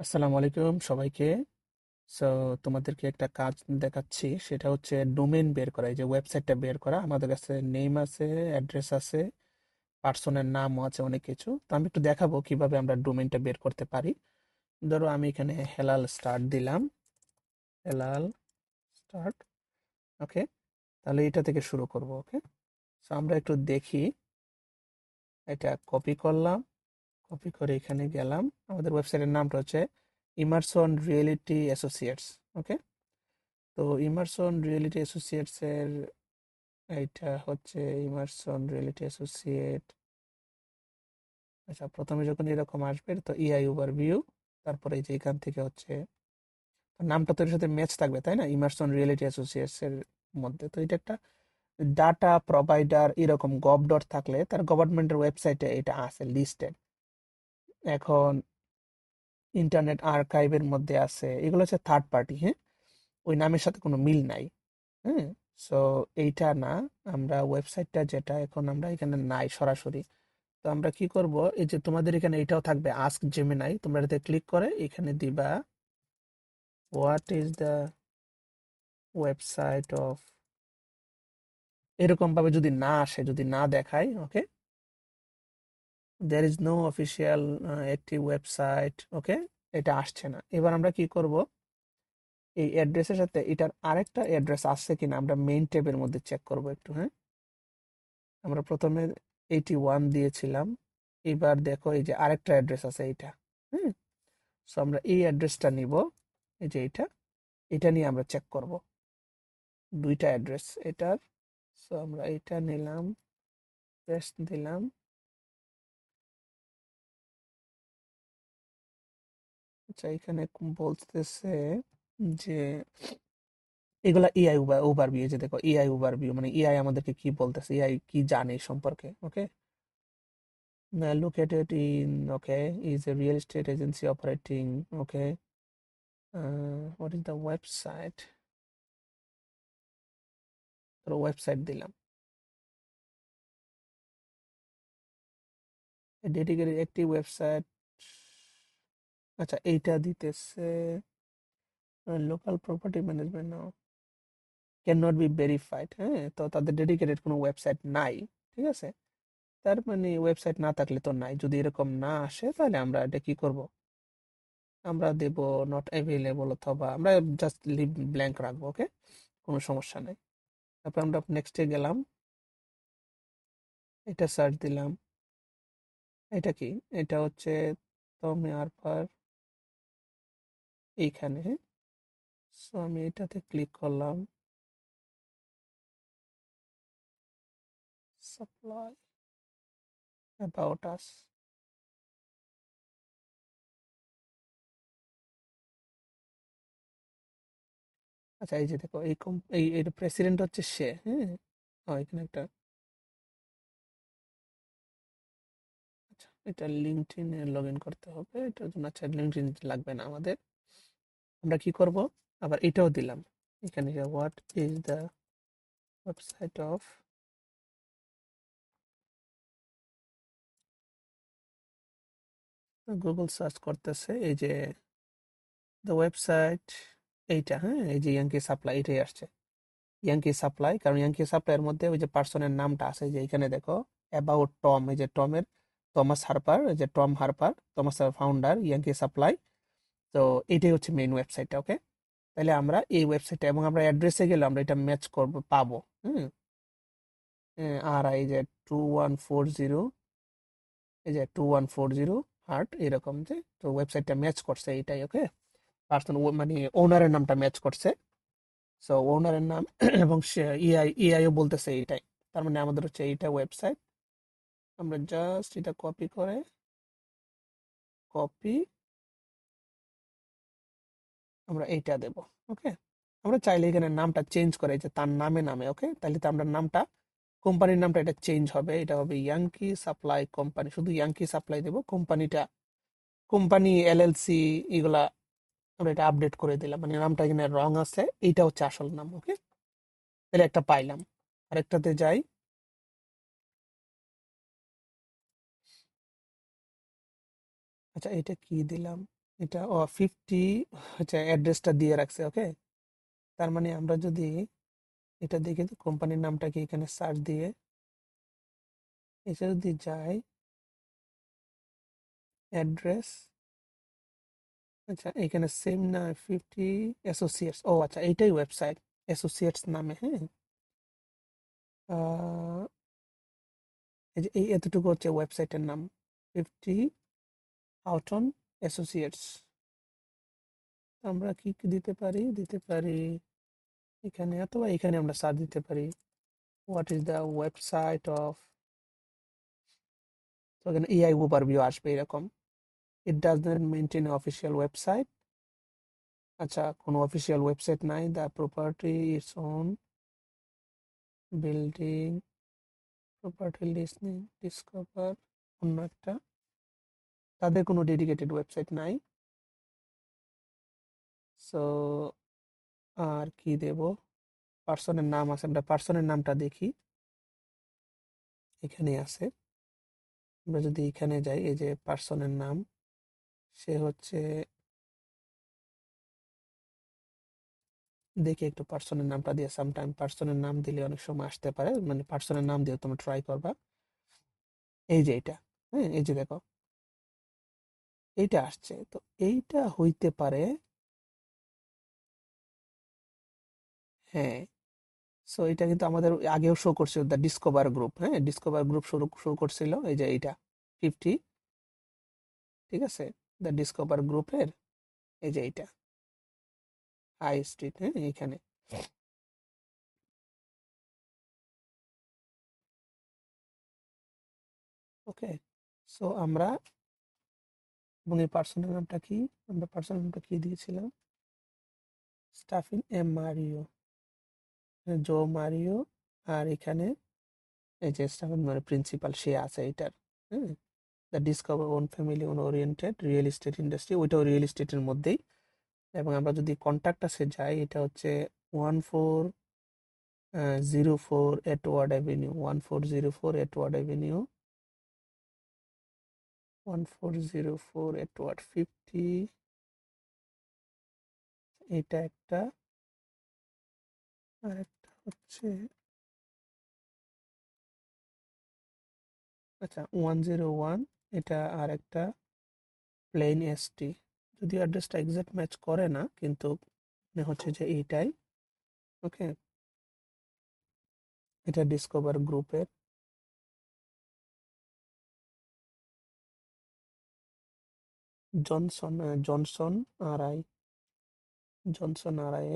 আসসালামু আলাইকুম সবাইকে। সো তোমাদেরকে একটা কাজ দেখাচ্ছি, সেটা হচ্ছে ডোমেইন বের করা। এই যে ওয়েবসাইটটা বের করা, আমাদের কাছে নেম আছে, অ্যাড্রেস আছে, পার্সনের নামও আছে, অনেক কিছু। তো আমি একটু দেখাবো কিভাবে আমরা ডোমেইনটা বের করতে পারি। ধরো আমি এখানে হেলাল স্টার্ট দিলাম, হেলাল স্টার্ট। ওকে, তাহলে এটা থেকে শুরু করব। ওকে, সো আমরা একটু দেখি। এটা কপি করলাম, কপি করে এখানে গেলাম। আমাদের ওয়েবসাইটের নামটা হচ্ছে ইমারসন রিয়েলিটি অ্যাসোসিয়েটস। ওকে, তো ইমারসন রিয়েলিটি অ্যাসোসিয়েটস এর এইটা হচ্ছে ইমারসন রিয়েলিটি অ্যাসোসিয়েট। আচ্ছা, প্রথমে যখন এরকম আসবে তো ইআই ওভারভিউ, তারপরে এই যে এখান থেকে হচ্ছে নামটা তো এর সাথে ম্যাচ থাকবে, তাই না? ইমারসন রিয়েলিটি অ্যাসোসিয়েটস এর মধ্যে তো এটা একটা ডাটা প্রোভাইডার, এরকম গভ ডট থাকলে তার গভর্নমেন্টের ওয়েবসাইটে এটা আছে লিস্টেড। এখন ইন্টারনেট আর্কাইভের মধ্যে আছে, এগুলো হচ্ছে থার্ড পার্টি। হ্যাঁ, ওই নামের সাথে কোনো মিল নাই। হ্যাঁ, সো এইটা না, আমরা ওয়েবসাইটটা যেটা এখন আমরা এখানে নাই সরাসরি। তো আমরা কি করব, এই যে তোমাদের এখানে এটাও থাকবে আস্ক জেমিনাই, তোমরা এটাতে ক্লিক করে এখানে দিবা what is the website of, এরকম ভাবে যদি না আসে, যদি না দেখায়, ওকে, দেয়ার ইজ নো অফিসিয়াল একটি ওয়েবসাইট, ওকে, এটা আসছে না। এবার আমরা কি করব, এই অ্যাড্রেসের সাথে এটার আরেকটা অ্যাড্রেস আসছে কিনা আমরা মেইন ট্যাবের মধ্যে চেক করব একটু। হ্যাঁ, আমরা প্রথমে 81 দিয়েছিলাম, এবার দেখো এই যে আরেকটা অ্যাড্রেস আছে এইটা। হুম, সো আমরা এই অ্যাড্রেসটা নিব, এই যে এইটা, এটা নিয়ে আমরা চেক করব। দুইটা অ্যাড্রেস এটার, সো আমরা এটা নিলাম, পেস্ট দিলাম। আচ্ছা, এখানে বলতেছে যে এগুলা এআই ওভারভিউ, যে দেখো এআই ওভারভিউ মানে এআই আমাদেরকে কি বলতেছে, এআই কি জানে এই সম্পর্কে। ওকে, located in, okay, is a real estate agency operating, okay. What is the website? ধরো ওয়েবসাইট দিলাম, ডেডিকেটেড একটি ওয়েবসাইট। আচ্ছা, এইটা দিতেছে local property management can not be verified. হ্যাঁ, তো তাদের ডেডিকেটেড কোনো ওয়েবসাইট নাই। ঠিক আছে, তার মানে ওয়েবসাইট না থাকলে তো নাই। যদি এরকম না আসে তাহলে আমরা এটা কি করব, আমরা দেব নট অ্যাভেলেবল, অথবা আমরা জাস্ট লিভ ব্ল্যাঙ্ক রাখবো। ওকে, কোনো সমস্যা নাই। তারপর আমরা নেক্সটে গেলাম, এটা সার্চ দিলাম। এটা কি, এটা হচ্ছে তমে আরপার এইখানে। সো আমি এটাতে ক্লিক করলাম, সাপ্লাই অ্যাবাউট আস। আচ্ছা, এই যে দেখো এই এই এর প্রেসিডেন্ট হচ্ছে সে। হ্যাঁ, এখানে একটা, আচ্ছা এটা লিঙ্কডইন এ লগ ইন করতে হবে এটার জন্য। আচ্ছা, লিঙ্কডইন লাগবে না আমাদের। আমরা কি করব, আবার এটাও দিলাম এখানে, what is the website of, Google search করতেছে, এই যে দ্য ওয়েবসাইট, এইটা। হ্যাঁ, এই যে ইয়াংকি সাপ্লাই, এটাই আসছে ইয়াংকি সাপ্লাই। কারণ ইয়াংকি সাপ্লাইয়ের মধ্যে ওই যে পার্সনের নামটা আছে, যে এখানে দেখো অ্যাবাউট টম, এই যে টমের, থমাস হারপার, এই যে Tom Harper, Thomas founder Yankee supply. তো এটাই হচ্ছে মেইন ওয়েবসাইটটা। ওকে, তাহলে আমরা এই ওয়েবসাইটটা, এবং আমরা অ্যাড্রেসে গেলে আমরা এটা ম্যাচ করব, পাবো। হুম, আর এই যে 2140, এই যে 2140 হার্ট, এরকম যে, তো ওয়েবসাইটটা ম্যাচ করছে এইটাই। ওকে, পার্সন মানে ওনারের নামটা ম্যাচ করছে। সো ওনারের নাম এবং সে এআইও বলতেছে এইটাই। তার মানে আমাদের হচ্ছে এইটা ওয়েবসাইট। আমরা জাস্ট এটা কপি করে, কপি, আমরা এইটা দেব। ওকে, আমরা চাইলে এখানে নামটা চেঞ্জ করে, এই যে তার নামে নামে। ওকে, তাহলে তো আমরা নামটা, কোম্পানির নামটা এটা চেঞ্জ হবে, এটা হবে ইয়াংকি সাপ্লাই কোম্পানি। শুধু ইয়াংকি সাপ্লাই দেব, কোম্পানিটা কোম্পানি এলএলসি, এগুলা আমরা এটা আপডেট করে দিলাম। মানে নামটা এখানে রং আছে, এইটা হচ্ছে আসল নাম। ওকে, তাহলে একটা পাইলাম। আরেকটাতে যাই। আচ্ছা, এটা কি দিলাম, এটা 50 হচ্ছে অ্যাড্রেসটা দিয়ে রাখছে। ওকে, তার মানে আমরা যদি এটা দেখি তো কোম্পানির নামটা কি এখানে সার্চ দিয়ে এসে যদি যাই অ্যাড্রেস, আচ্ছা এখানে সেম না 50 অ্যাসোসিয়েটস, ও আচ্ছা এইটাই ওয়েবসাইট অ্যাসোসিয়েটস নামে। হ্যাঁ, আহ, এই যে এই এতটুকু হচ্ছে ওয়েবসাইটের নাম 50 হাউটন অ্যাসোসিয়েটস। আমরা কি কি দিতে পারি এখানে, অথবা এখানে আমরা সার্চ দিতে পারি what is the website of, তো এখানে এআই ওভারভিউ আসবে এরকম। It does not maintain official website, আচ্ছা কোনো অফিসিয়াল ওয়েবসাইট নাই। The property its own building, property listing, discover, অন্য একটা, তাদের কোনো ডেডিকেটেড ওয়েবসাইট নাই। সো আর কি দেব, পার্সনের নাম আছে, আমরা পার্সনের নামটা দেখি এখানে আছে। আমরা যদি এখানে যাই এই যে পার্সনের নাম, সে হচ্ছে, দেখি একটু পার্সনের নামটা দিয়ে, সামটাইম পার্সনের নাম দিলে অনেক সময় আসতে পারে, মানে পার্সনের নাম দিয়ে তোমরা ট্রাই করবা। এই যে এটা, হ্যাঁ এই যে দেখো এইটা আসছে, তো এইটা হইতে পারে। হ্যাঁ, সো এটা কিন্তু আমাদের আগেও শো করছিল দ্য ডিসকভার গ্রুপ, হ্যাঁ ডিসকভার গ্রুপ শো করছিল এই যে এইটা 50, ঠিক আছে, দ্য ডিসকভার গ্রুপের এই যে এইটা হাই স্ট্রিট, হ্যাঁ এইখানে। ওকে, সো আমরা, এবং এই পার্সনের নামটা কি, আমরা পার্সনের নামটা কি দিয়েছিলাম, স্টাফিন এম মারিও, জো মারিও, আর এখানে এই যে স্টাফিন মানে প্রিন্সিপাল সে আছে এইটার। হ্যাঁ, the discover own family own oriented real estate industry, ওইটাও রিয়েল এস্টেটের মধ্যেই। এবং আমরা যদি কন্ট্যাক্ট আসে যাই, এটা হচ্ছে 1404 এটওয়ার্ড অ্যাভিনিউ, 1404 এটওয়ার্ড অ্যাভিনিউ, 1404 এটওয়ার্ড 50, এটা একটা, আর একটা হচ্ছে, আচ্ছা 101, এটা আর একটা প্লেন এসটি, যদিও অ্যাড্রেসটা এক্সাক্ট ম্যাচ করে না, কিন্তু মনে হচ্ছে যে এইটাই। ওকে, এটা ডিসকভার গ্রুপের জনসন, জনসন আর আই, জনসন আর আই,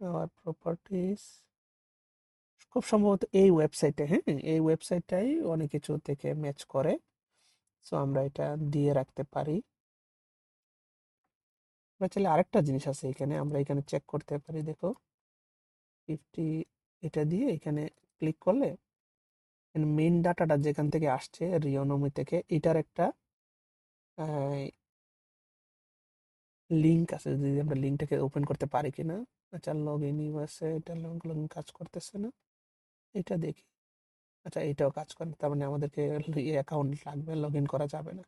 আওয়ার প্রপার্টিস, খুব সম্ভবত এই ওয়েবসাইটে, হ্যাঁ এই ওয়েবসাইটটাই অনেক কিছু থেকে ম্যাচ করে। সো আমরা এটা দিয়ে রাখতে পারি। আমরা চাইলে আরেকটা জিনিস আছে এখানে, আমরা এখানে চেক করতে পারি, দেখো 50, এটা দিয়ে এখানে ক্লিক করলে মেইন ডাটাটা যেখান থেকে আসছে রিওনমি থেকে, এটার একটা লিঙ্ক আছে, যদি আমরা লিঙ্কটাকে ওপেন করতে পারি কিনা। আচ্ছা লগ ইন ইউএসএ, এটা লগ ইন কাজ করতেছে না, এটা দেখি। আচ্ছা এটাও কাজ করে না, তার মানে আমাদেরকে অ্যাকাউন্ট লাগবে, লগ ইন করা যাবে না।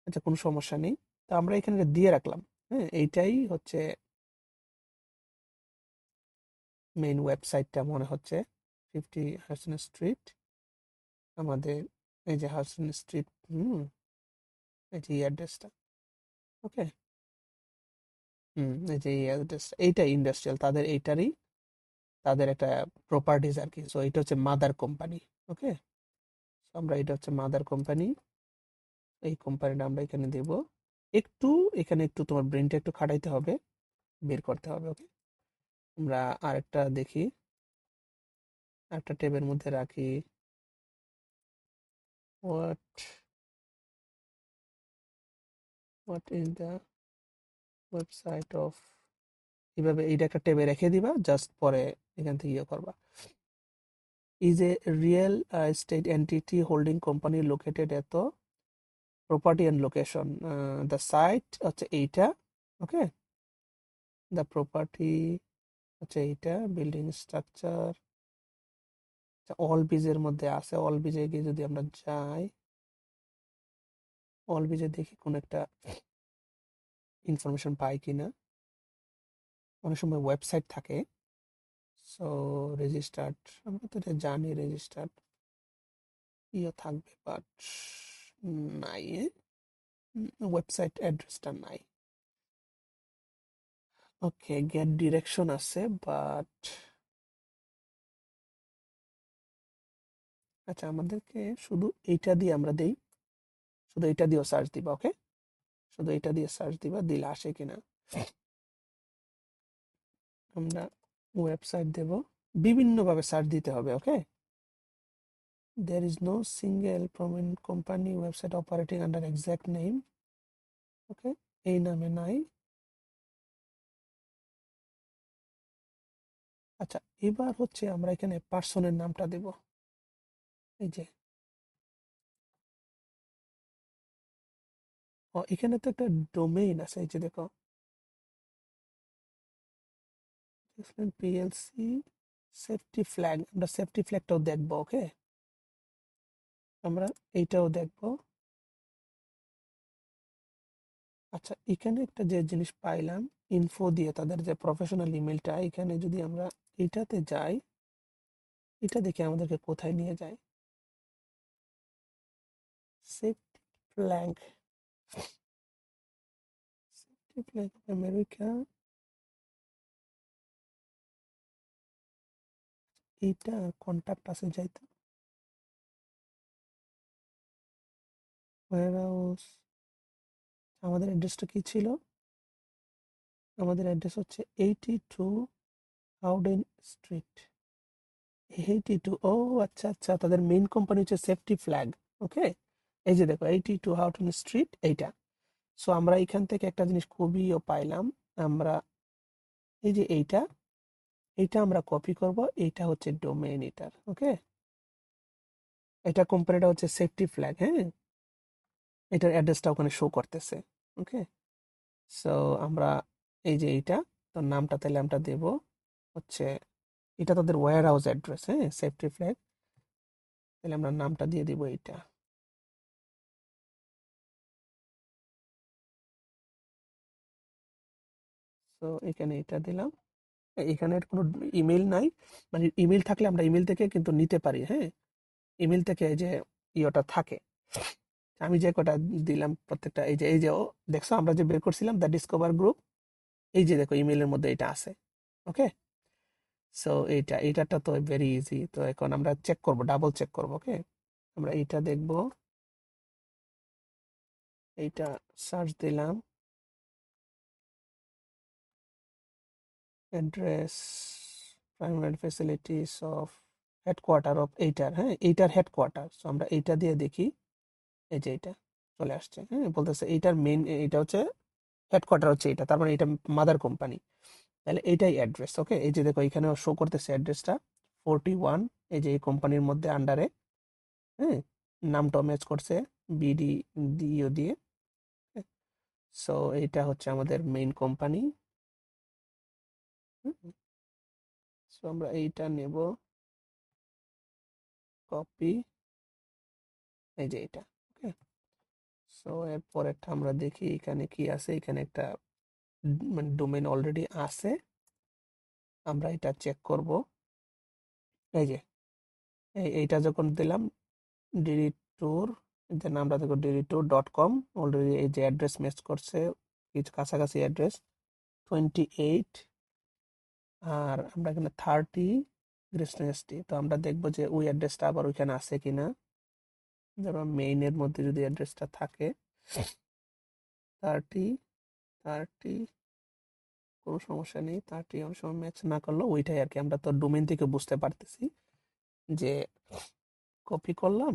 আচ্ছা কোনো সমস্যা নেই, তো আমরা এখানে এটা দিয়ে রাখলাম। হ্যাঁ এইটাই হচ্ছে মেইন ওয়েবসাইটটা মনে হচ্ছে, 50 হার্সন স্ট্রিট, আমাদের এই যে হার্সন স্ট্রিট, এই যে অ্যাড্রেসটা। ওকে, এই যে এই অ্যাড্রেসটা, এইটা ইন্ডাস্ট্রিয়াল, তাদের এইটারই, তাদের একটা প্রপার্টিজ আর কি। সো এটা হচ্ছে মাদার কোম্পানি। ওকে, আমরা এটা হচ্ছে মাদার কোম্পানি, এই কোম্পানিটা আমরা এখানে দেব। একটু এখানে একটু তোমার ব্রেনটা একটু খাটাইতে হবে, বের করতে হবে। ওকে, আমরা আরেকটা দেখি, আরেকটা ট্যাবের মধ্যে রাখি, what what is the website of, এইভাবে এইটা একটা ট্যাবে রেখে দিবা, জাস্ট পরে এখান থেকে ইয়ে করবা। Is a real estate entity holding company located এত, property and location, the site হচ্ছে এইটা। ওকে, দ্য প্রপার্টি হচ্ছে এইটা, বিল্ডিং স্ট্রাকচার অল বিজের মধ্যে আছে, অল বিজে গিয়ে যদি আমরা যাই, অলবিজে দেখি কোন একটা ইনফরমেশন পাই কিনা। অনেক সময় ওয়েবসাইট থাকে, সো রেজিস্টার্ড, আমরা তো এটা জানি রেজিস্টার্ড ইয়ে থাকবে, বাট নাই, ওয়েবসাইট অ্যাড্রেসটা নাই। ওকে, গেট ডিরেকশন আছে, বাট আচ্ছা আমাদেরকে শুধু এইটা দিয়ে আমরা দেই, শুধু এইটা দিয়েও সার্চ দিবা। ওকে, শুধু এইটা দিয়ে সার্চ দিবা, দিলে আসে কিনা। আমরা ওয়েবসাইট দেব, বিভিন্নভাবে সার্চ দিতে হবে। ওকে, there is no single prominent company website operating under exact name. ওকে, এই নামে নাই। আচ্ছা, এবার হচ্ছে আমরা এখানে পার্সনের নামটা দেব। এই যে এখানে তো একটা ডোমেইন আছে, এই যে দেখো পিএলসি সেফটি ফ্ল্যাগ, আমরা সেফটি ফ্ল্যাগটাও দেখবো। ওকে, আমরা এইটাও দেখবো। আচ্ছা, এখানে একটা যে জিনিস পাইলাম ইনফো দিয়ে, তাদের যে প্রফেশনাল ইমেলটা, এখানে যদি আমরা এটাতে যাই, এটা দেখে আমাদেরকে কোথায় নিয়ে যায়। Safety flag, safety flag America, এইটা কন্ট্যাক্ট আছে যাইতো, ওয়্যার হাউস। আমাদের অ্যাড্রেসটা কি ছিল? আমাদের অ্যাড্রেস হচ্ছে 82 হাউডেন স্ট্রিট। 82, ও আচ্ছা আচ্ছা, তাদের মেইন কোম্পানি হচ্ছে সেফটি ফ্ল্যাগ। ওকে, এই যে দেখো 82 হাউডেন স্ট্রিট, এইটা। সো আমরা এখান থেকে একটা জিনিস খুবইও পাইলাম। আমরা এই যে এইটা, এইটা আমরা কপি করব, এইটা হচ্ছে ডোমেইন এটার। ওকে, এটা কোম্পানিটা হচ্ছে সেফটি ফ্ল্যাগ। হ্যাঁ, এটার অ্যাড্রেসটা ওখানে শো করতেছে। ওকে, সো আমরা এই যে এইটা, তো নামটা তাহলে আমরা দেব হচ্ছে, এটা তাদের ওয়্যার হাউস অ্যাড্রেস। হ্যাঁ, সেফটি ফ্ল্যাগ, তাহলে আমরা নামটা দিয়ে দিব এইটা। তো এখানে এটা দিলাম। এখানে কোনো ইমেল নাই, মানে ইমেল থাকলে আমরা ইমেল থেকে কিন্তু নিতে পারি। হ্যাঁ, ইমেল থেকে এই যে ইয়েটা থাকে। আমি যে কটা দিলাম প্রত্যেকটা, এই যে দেখছো আমরা যে বের করছিলাম দ্য ডিসকভার গ্রুপ, এই যে দেখো ইমেলের মধ্যে এটা আছে। ওকে, সো এইটাটা তো ভেরি ইজি। তো এখন আমরা চেক করব, ডাবল চেক করব। ওকে, আমরা এইটা দেখব, এইটা সার্চ দিলাম, address, primary facilities of headquarter of এইটার। হ্যাঁ, এইটার হেডকোয়ার্টার, সো আমরা এইটা দিয়ে দেখি। এই যে এটা চলে আসছে। হ্যাঁ, বলতেছে এইটার মেইন, এটা হচ্ছে হেডকোয়ার্টার হচ্ছে এটা, তার মানে এটা মাদার কোম্পানি, তাহলে এইটাই অ্যাড্রেস। ওকে, এই যে দেখো এখানেও শো করতেছে অ্যাড্রেসটা 41, এই যে এই কোম্পানির মধ্যে আন্ডারে। হ্যাঁ, নামটাও ম্যাচ করছে বিডি দিও দিয়ে। সো এইটা হচ্ছে আমাদের মেইন কোম্পানি। সো আমরা এইটা নেব, কপি, এই যে এটা। ওকে, সো এরপরেরটা আমরা দেখি এখানে কি আছে। এখানে একটা মানে ডোমেন অলরেডি আছে, আমরা এটা চেক করব। এই যে এইটা যখন দিলাম ডিডি ট্যুর, যে নামটা দেখো DD2.com, অলরেডি এই যে অ্যাড্রেস ম্যাচ করছে, কিছু কাছাকাছি অ্যাড্রেস 28, আর আমরা এখানে 30 গ্রেসনেসটি। তো আমরা দেখবো যে ওই অ্যাড্রেসটা আবার ওইখানে আছে কিনা। যেমন মেইনের মধ্যে যদি অ্যাড্রেসটা থাকে 30, 30, কোনো সমস্যা নেই। 30 অনেক সময় ম্যাচ না করলো, ওইটাই আর কি। আমরা তো ডোমেন থেকে বুঝতে পারতেছি যে কপি করলাম,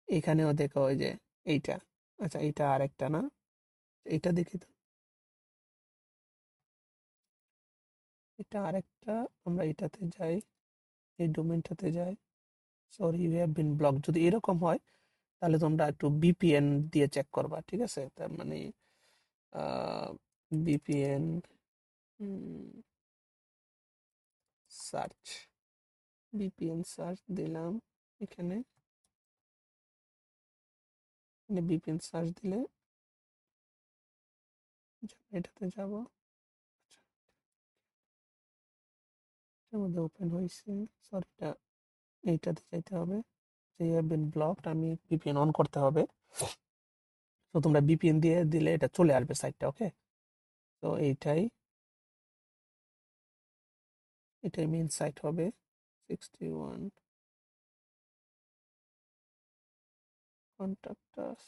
এখানেও দেখো ওই যে এইটা। আচ্ছা, এইটা আরেকটা না, এইটা দেখি তো, এটা আরেকটা। আমরা এটাতে যাই, এই ডোমেনটাতে যাই। Sorry, you have been block. যদি এরকম হয় তাহলে তোমরা একটু বিপিএন দিয়ে চেক করবা। ঠিক আছে, তার মানে বিপিএন সার্চ, বিপিএন সার্চ দিলাম এখানে। মানে ভিপিএন সার্চ দিলে এটাতে যাব, এটার মধ্যে ওপেন হয়েছে, সরি এটা এইটাতে যাইতে হবে, যে হ্যাভ বিন ব্লকড, আমি ভিপিএন অন করতে হবে। তো তোমরা ভিপিএন দিয়ে দিলে এটা চলে আসবে সাইটটা, ওকে। তো এটাই মেইন সাইট হবে। 61 কন্ট্যাক্টাস,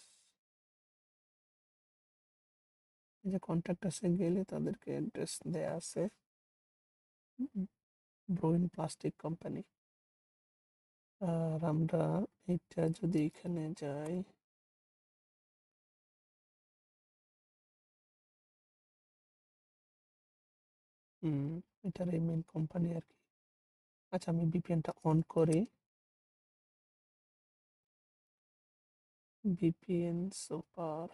এই যে কন্ট্যাক্টাসে গেলে তাদেরকে অ্যাড্রেস দেয়া আছে, ব্রুইন প্লাস্টিক কোম্পানি। আর আমরা এটা যদি এখানে যাই, এটার এই মেন কোম্পানি আর কি। আচ্ছা আমি ভিপিএনটা অন করি, ভিপিএন সুপার,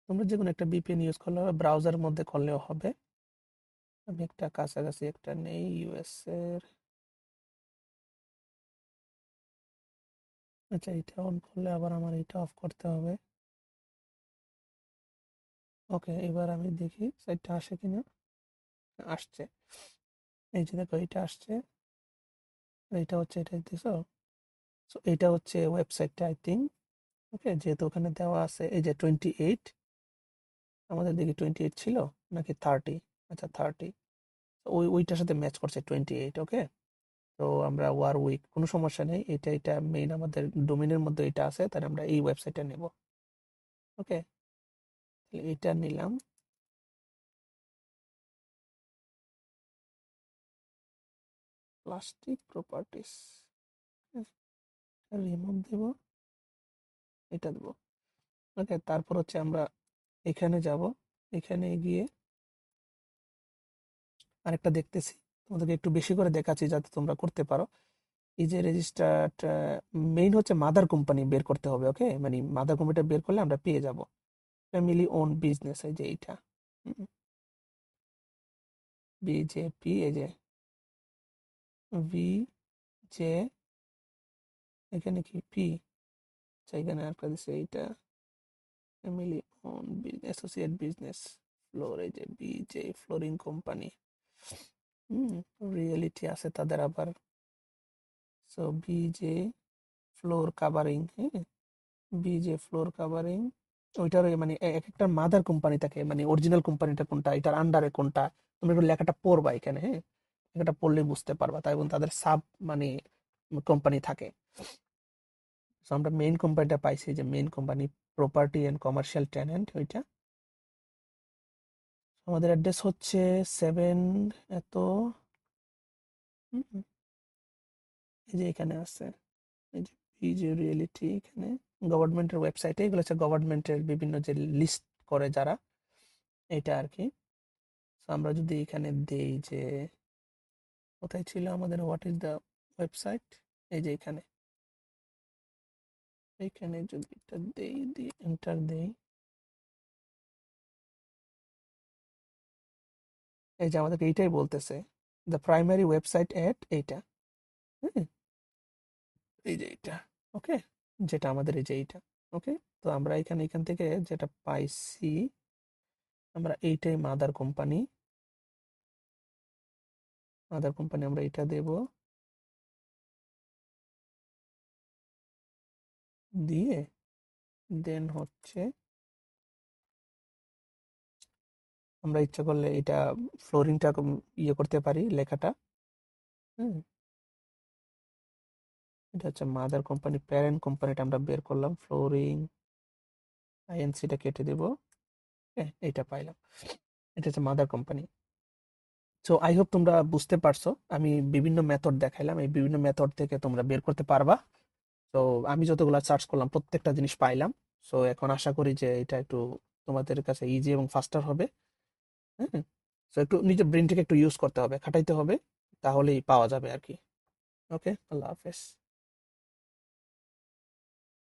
তোমরা যে কোনো একটা ভিপিএন ইউজ করলে হবে, ব্রাউজারের মধ্যে করলেও হবে। আমি একটা কাছাকাছি একটা নেই ইউএস এর। আচ্ছা এটা অন করলে আবার আমার এটা অফ করতে হবে। ওকে এবার আমি দেখি সাইটটা আসে কিনা। আসছে, এই যে দেখো এটা আসছে, আর এটা হচ্ছে, এটা দিছো। সো এটা হচ্ছে ওয়েবসাইটটা আই থিঙ্ক, ওকে। যেহেতু ওখানে দেওয়া আছে এই যে 28, আমাদের দিকে 28 ছিল নাকি 30, আচ্ছা 30, ওইটার সাথে ম্যাচ করছে 28, ওকে। তো আমরা ওয়ার উইক কোনো সমস্যা নেই, এটা মেইন আমাদের ডোমেনের মধ্যে এটা আছে, তাই আমরা এই ওয়েবসাইটটা নেব, ওকে। তাহলে এটা নিলাম, প্লাস্টিক প্রপার্টিস, রিমুভ দেব, এটা দেবো, ওকে। তারপর হচ্ছে আমরা এখানে যাব, এখানে গিয়ে আরেকটা দেখতেছি, তোমাদেরকে একটু বেশি করে দেখাচ্ছি যাতে তোমরা করতে পারো। এই যে রেজিস্টার্ড, মেইন হচ্ছে মাদার কোম্পানি বের করতে হবে, ওকে। মানে মাদার কোম্পানিটা বের করলে আমরা পেয়ে যাব। ফ্যামিলি ওন বিজনেস, এই যে এইটা, বিজেপি, এই যে ভি জে, এখানে কি পি, এখানে একটা দিচ্ছে এইটা, family own business, associate business, floor, এই যে বিজে ফ্লোরিং কোম্পানি, রিয়েলিটি আছে তাদের আবার। সো বিজে ফ্লোর কাভারিং, হ্যাঁ, বিজে ফ্লোর কাভারিং, ওইটার মানে এক একটা মাদার কোম্পানি থাকে, মানে অরিজিনাল কোম্পানিটা কোনটা, এটার আন্ডারে কোনটা, তুমি একটু লেখাটা পড়বা এখানে, হ্যাঁ, লেখাটা পড়লে বুঝতে পারবা। তাই এবং তাদের সাব মানে কোম্পানি থাকে। তো আমরা মেইন কোম্পানিটা পাইছি, যে main company property and commercial tenant, ওইটা। আমাদের অ্যাড্রেস হচ্ছে 7 এত, হুম, এই যে এখানে আছে, এই যে পিজি রিয়েলিটি, এখানে গভর্নমেন্টের ওয়েবসাইটে, এগুলো হচ্ছে গভর্নমেন্টের বিভিন্ন যে লিস্ট করে যারা, এটা আর কি। So আমরা যদি এখানে দেই যে কোথায় ছিল আমাদের হোয়াট ইজ দ্য ওয়েবসাইট, এই যে এখানে, এখানে যদি এটা দেই, দিয়ে এন্টার দেই, এই যে আমাদেরকে এইটাই বলতেছে, দ্য প্রাইমারি ওয়েবসাইট এট এইটা, হ্যাঁ, এই যে এইটা, ওকে, যেটা আমাদের এই যে এইটা, ওকে। তো আমরা এখান থেকে যেটা পাইছি, আমরা এইটাই মাদার কোম্পানি আমরা এটা দেব, দিয়ে দেন হচ্ছে আমরা ইচ্ছা করলে এটা ফ্লোরিংটা ইয়ে করতে পারি লেখাটা, হুম। এটা হচ্ছে মাদার কোম্পানি, প্যারেন্ট কোম্পানিটা আমরা বের করলাম, ফ্লোরিং, আইএনসিটা কেটে দেব, হ্যাঁ, এইটা পাইলাম, এটা হচ্ছে mother company. So I hope তোমরা বুঝতে পারছো, আমি বিভিন্ন মেথড দেখাইলাম, এই বিভিন্ন মেথড থেকে তোমরা বের করতে পারবা। তো আমি যতগুলো সার্চ করলাম প্রত্যেকটা জিনিস পাইলাম। সো এখন আশা করি যে এটা একটু তোমাদের কাছে ইজি এবং ফাস্টার হবে, হ্যাঁ। সো একটু নিজের ব্রেনটাকে একটু ইউজ করতে হবে, খাটাইতে হবে, তাহলেই পাওয়া যাবে আর কি। ওকে, আল্লাহ হাফেজ।